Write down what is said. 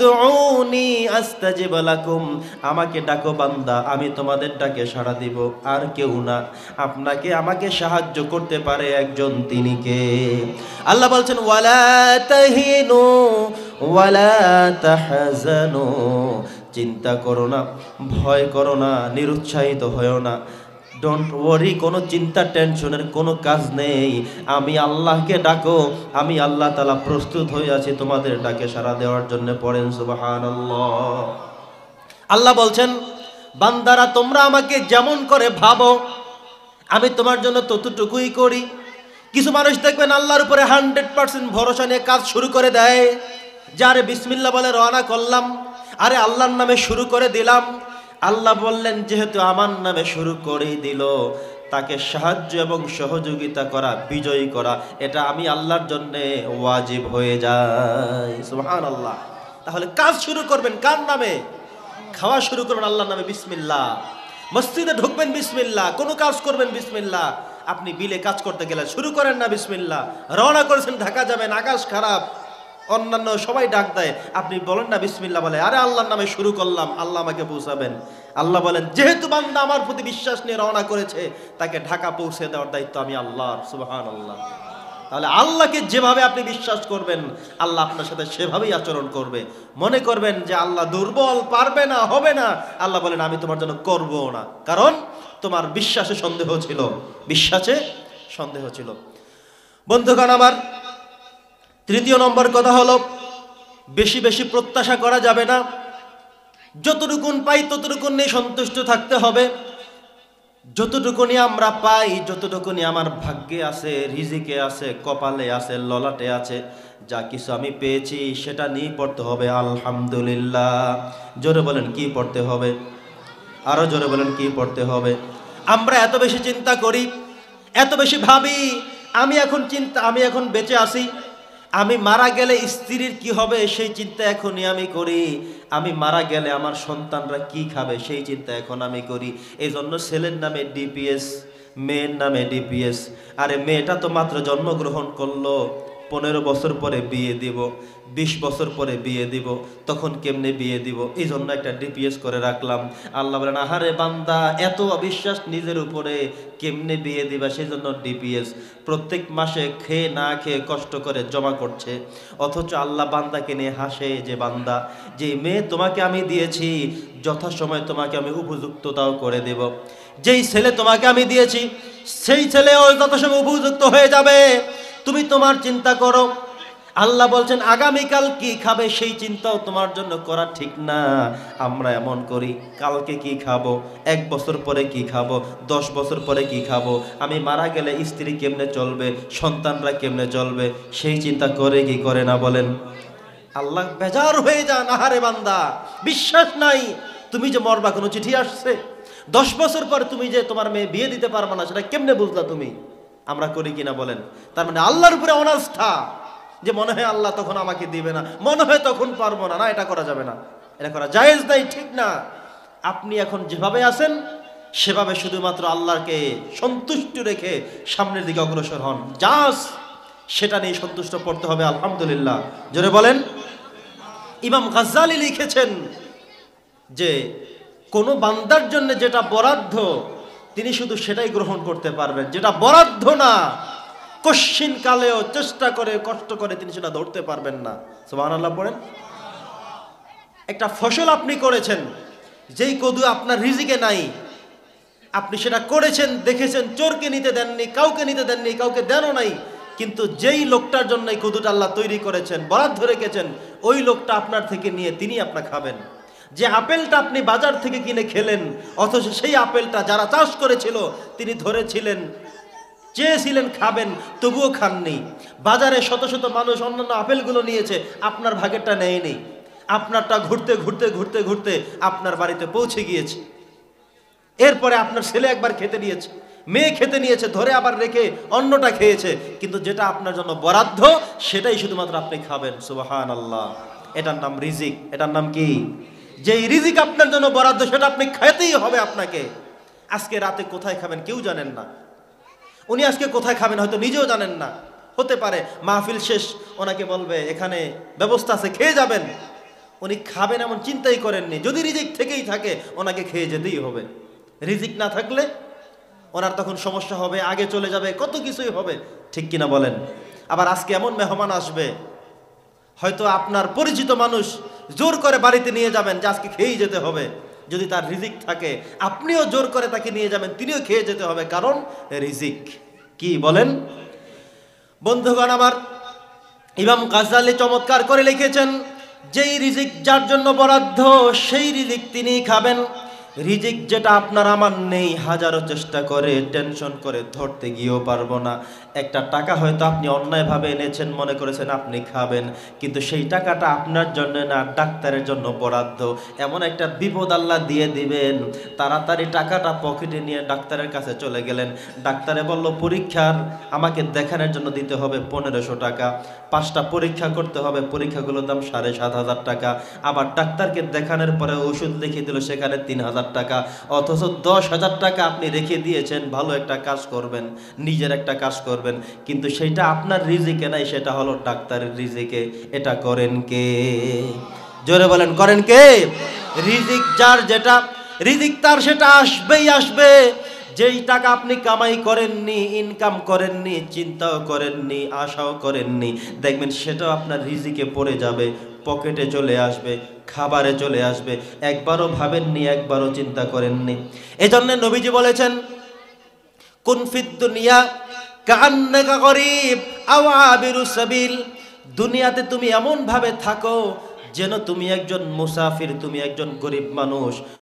দুউনি আস্তাজিব লাকুম, আমাকে ডাকো বান্দা, আমি তোমাদের ডাকে সাড়া দিব। আর কেউ না, আপনাকে আমাকে সাহায্য করতে পারে একজন, তিনি কে? আল্লাহ বলছেন ওয়ালা তাহিনু ওয়ালা তাহজানু, চিন্তা করো না, ভয় করো না, নিরুৎসাহিত হয়ো না। ডোন্ট ওয়ারি, কোনো চিন্তা টেনশনের কোনো কাজ নেই। আমি আল্লাহকে ডাকো, আমি আল্লাহ তাআলা প্রস্তুত হয়ে আছি তোমাদের ডাকে সাড়া দেওয়ার জন্য। পড়েন সুবহানাল্লাহ। আল্লাহ বলছেন বান্দারা তোমরা আমাকে যেমন করে ভাবো আমি তোমার জন্য ততটুকুই করি। কিছু মানুষ দেখবেন আল্লাহর উপরে 100% ভরসা নিয়ে কাজ শুরু করে দেয়, যে আরে বিসমিল্লাহ বলে রওনা করলাম, আরে আল্লাহর নামে শুরু করে দিলাম। আল্লাহ বললেন যেহেতু আমার নামে শুরু করেই দিল, তাকে সাহায্য এবং সহযোগিতা করা, বিজয়ী করা, এটা আমি আল্লাহর জন্য ওয়াজিব হয়ে যায়। সুবহানাল্লাহ। তাহলে কাজ শুরু করবেন কার নামে? খাওয়া শুরু করবেন আল্লাহর নামে, বিসমিল্লাহ। মসজিদে ঢুকবেন বিসমিল্লাহ, কোনো কাজ করবেন বিসমিল্লাহ। আপনি বিলে কাজ করতে গেলে শুরু করেন না বিসমিল্লাহ। রওনা করেছেন ঢাকা যাবেন, আকাশ খারাপ, অন্যান্য সবাই ডাক দেয়, আপনি বলেন না বিসমিল্লাহ বলে, আরে আল্লাহর নামে শুরু করলাম, আল্লাহ আমাকে পৌঁছাবেন। আল্লাহ বলেন যেহেতু বান্দা আমার প্রতি বিশ্বাস নিয়ে রওনা করেছে, তাকে ঢাকা পৌঁছে দেওয়ার দায়িত্ব আমি আল্লাহর। সুবহানাল্লাহ। তাহলে আল্লাহকে যেভাবে আপনি বিশ্বাস করবেন, আল্লাহ আপনার সাথে সেভাবেই আচরণ করবে। মনে করবেন যে আল্লাহ দুর্বল, পারবে না, হবে না, আল্লাহ বলেন আমি তোমার জন্য করব না, কারণ তোমার বিশ্বাসে সন্দেহ ছিল, বিশ্বাসে সন্দেহ ছিল। বন্ধুগণ আমার, তৃতীয় নম্বর কথা হলো বেশি বেশি প্রত্যাশা করা যাবে না। যতটুকুন পাই ততটুকুন নিয়ে সন্তুষ্ট থাকতে হবে। যতটুকুনি আমরা পাই, যতটুকুনি আমার ভাগ্যে আছে, রিজিকে আছে, কপালে আছে, ললাটে আছে, যা কিছু আমি পেয়েছি সেটা নিয়ে পড়তে হবে আলহামদুলিল্লাহ। জোরে বলেন কি পড়তে হবে? আরো জোরে বলেন কি পড়তে হবে? আমরা এত বেশি চিন্তা করি, এত বেশি ভাবি, আমি এখন বেঁচে আছি, আমি মারা গেলে স্ত্রীর কি হবে সেই চিন্তা এখনই আমি করি, আমি মারা গেলে আমার সন্তানরা কি খাবে সেই চিন্তা এখন আমি করি। এই জন্য ছেলের নামে ডিপিএস, মেয়ের নামে ডিপিএস। আরে মেয়েটা তো মাত্র জন্মগ্রহণ করলো, 15 বছর পরে বিয়ে দিব, 20 বছর পরে বিয়ে দিব, তখন কেমনে বিয়ে দিব, এই জন্য একটা ডিপিএস করে রাখলাম। আল্লাহ বলেন আহারে বান্দা, এত অবিশ্বাস নিজের উপরে, কেমনে বিয়ে দিবা সেই জন্য ডিপিএস। প্রত্যেক মাসে খেয়ে না খেয়ে কষ্ট করে জমা করছে, অথচ আল্লাহ বান্দাকে নিয়ে হাসে যে বান্দা, যে মেয়ে তোমাকে আমি দিয়েছি, যথাসময় তোমাকে আমি উপযুক্ততাও করে দেব। যেই ছেলে তোমাকে আমি দিয়েছি সেই ছেলেও যথাসময় উপযুক্ত হয়ে যাবে। তুমি তোমার চিন্তা করো। আল্লাহ বলছেন আগামীকাল কি খাবে সেই চিন্তাও তোমার জন্য করা ঠিক না। আমরা এমন করি, কালকে কি খাবো, 1 বছর পরে কি খাবো, 10 বছর পরে কি খাবো, আমি মারা গেলে স্ত্রী কেমনে চলবে, সন্তানরা কেমনে চলবে, সেই চিন্তা করে কি করে না বলেন? আল্লাহ বেজার হয়ে যান, আহারে বান্দা বিশ্বাস নাই, তুমি যে মরবা কোনো চিঠি আসছে? 10 বছর পর তুমি যে তোমার মেয়ে বিয়ে দিতে পারবে না সেটা কেমনে বুঝলা তুমি? আমরা করি কিনা বলেন? তার মানে আল্লাহর উপরে অনাস্থা, যে মনে হয় আল্লাহ তখন আমাকে দিবে না, মনে হয় তখন পারবো না। না, এটা করা যাবে না, এটা করা জায়েজ নাই, ঠিক না। আপনি এখন যেভাবে আছেন সেভাবে শুধুমাত্র আল্লাহকে সন্তুষ্ট রেখে সামনের দিকে অগ্রসর হন, জাস সেটা নিয়ে সন্তুষ্ট পড়তে হবে আলহামদুলিল্লাহ। জোরে বলেন। ইমাম গাজ্জালি লিখেছেন যে কোনো বান্দার জন্য যেটা বরাদ্দ তিনি শুধু সেটাই গ্রহণ করতে পারবেন, যেটা বরাদ্দ না কশ্চিন কালেও চেষ্টা করে কষ্ট করে তিনি সেটা ধরতে পারবেন না। সুবহানাল্লাহ পড়েন। একটা ফসল আপনি করেছেন, যেই কদু আপনার রিজিকে নাই, আপনি সেটা করেছেন, দেখেছেন, চোরকে নিতে দেননি, কাউকে নিতে দেননি, কাউকে দেনও নাই, কিন্তু যেই লোকটার জন্য এই কদুটা আল্লাহ তৈরি করেছেন, বরাদ্দ রেখেছেন, ওই লোকটা আপনার থেকে নিয়ে তিনি আপনার খাবেন। যে আপেলটা আপনি বাজার থেকে কিনে খেলেন, অথচ সেই আপেলটা যারা চাষ করেছিল তিনি ধরেছিলেন, চেয়েছিলেন খাবেন, তবুও খাননি। বাজারে শত শত মানুষ অন্যান্য আপেলগুলো নিয়েছে, আপনার ভাগেরটা নেয়নি। আপনারটা ঘুরতে ঘুরতে ঘুরতে ঘুরতে আপনার বাড়িতে পৌঁছে গিয়েছে। এরপরে আপনার ছেলে একবার খেতে নিয়েছে, মেয়ে খেতে নিয়েছে, ধরে আবার রেখে অন্যটা খেয়েছে, কিন্তু যেটা আপনার জন্য বরাদ্দ সেটাই শুধুমাত্র আপনি খাবেন। সুবহানাল্লাহ। এটার নাম রিজিক। এটার নাম কি? যেই রিজিক আপনার জন্য বরাদ্দ সেটা আপনি খেতেই হবে আপনাকে। আজকে রাতে কোথায় খাবেন কেউ জানেন না, উনি আজকে কোথায় খাবেন হয়তো নিজেও জানেন না। হতে পারে মাহফিল শেষ ওনাকে বলবে এখানে ব্যবস্থা আছে, খেয়ে যাবেন। উনি খাবেন এমন চিন্তাই করেননি। যদি রিজিক থেকেই থাকে ওনাকে খেয়ে যেতেই হবে। রিজিক না থাকলে ওনার তখন সমস্যা হবে, আগে চলে যাবে, কত কিছুই হবে, ঠিক কিনা বলেন? আবার আজকে এমন মেহমান আসবে, হয়তো আপনার পরিচিত মানুষ, জোর করে বাড়িতে নিয়ে যাবেন যে আজকে খেয়েই যেতে হবে। যদি তার রিজিক থাকে আপনিও জোর করে তাকে নিয়ে যাবেন, তিনিও খেয়ে যেতে হবে, কারণ রিজিক। কি বলেন বন্ধুগণ আমার? ইমাম গাজ্জালী চমৎকার করে লিখেছেন, যেই রিজিক যার জন্য বরাদ্দ সেই রিজিক তিনিই খাবেন। রিজিক যেটা আপনার আমার নেই, হাজারো চেষ্টা করে টেনশন করে ধরতে গিয়েও পারবো না। একটা টাকা হয়তো আপনি অন্যায়ভাবে এনেছেন, মনে করেছেন আপনি খাবেন, কিন্তু সেই টাকাটা আপনার জন্য না, ডাক্তারের জন্য বরাদ্দ। এমন একটা বিপদ আল্লাহ দিয়ে দিবেন, তাড়াতাড়ি টাকাটা পকেটে নিয়ে ডাক্তারের কাছে চলে গেলেন। ডাক্তারে বলল পরীক্ষার আমাকে দেখানোর জন্য দিতে হবে 1500 টাকা, 5টা পরীক্ষা করতে হবে, পরীক্ষাগুলোর দাম 7,500 টাকা। আবার ডাক্তারকে দেখানোর পরে ওষুধ লিখে দিল সেখানে 3000 টাকা। অথচ 10,000 টাকা আপনি রেখে দিয়েছেন ভালো একটা কাজ করবেন, নিজের একটা কাজ করবেন, কিন্তু সেইটা আপনার রিজিকে নাই, সেটা হলো ডাক্তারের রিজিকে। এটা করেন কে? জোরে বলেন, করেন কে? রিজিক যার যেটা, রিজিক তার সেটা আসবেই আসবে। যেই টাকা আপনি কামাই করেননি, ইনকাম করেননি, চিন্তাও করেননি, আশাও করেননি, দেখবেন সেটাও আপনার রিজিকে পড়ে যাবে, পকেটে চলে আসবে, খাবারে চলে আসবে। একবারও ভাবেননি, একবারও চিন্তা করেননি। এজন্য নবীজি বলেছেন, কুন ফিদ দুনিয়া কাআন্নাকা গরীব আও আবিরুস সাবিল। দুনিয়াতে তুমি এমন ভাবে থাকো যেন তুমি একজন মুসাফির, তুমি একজন গরিব মানুষ।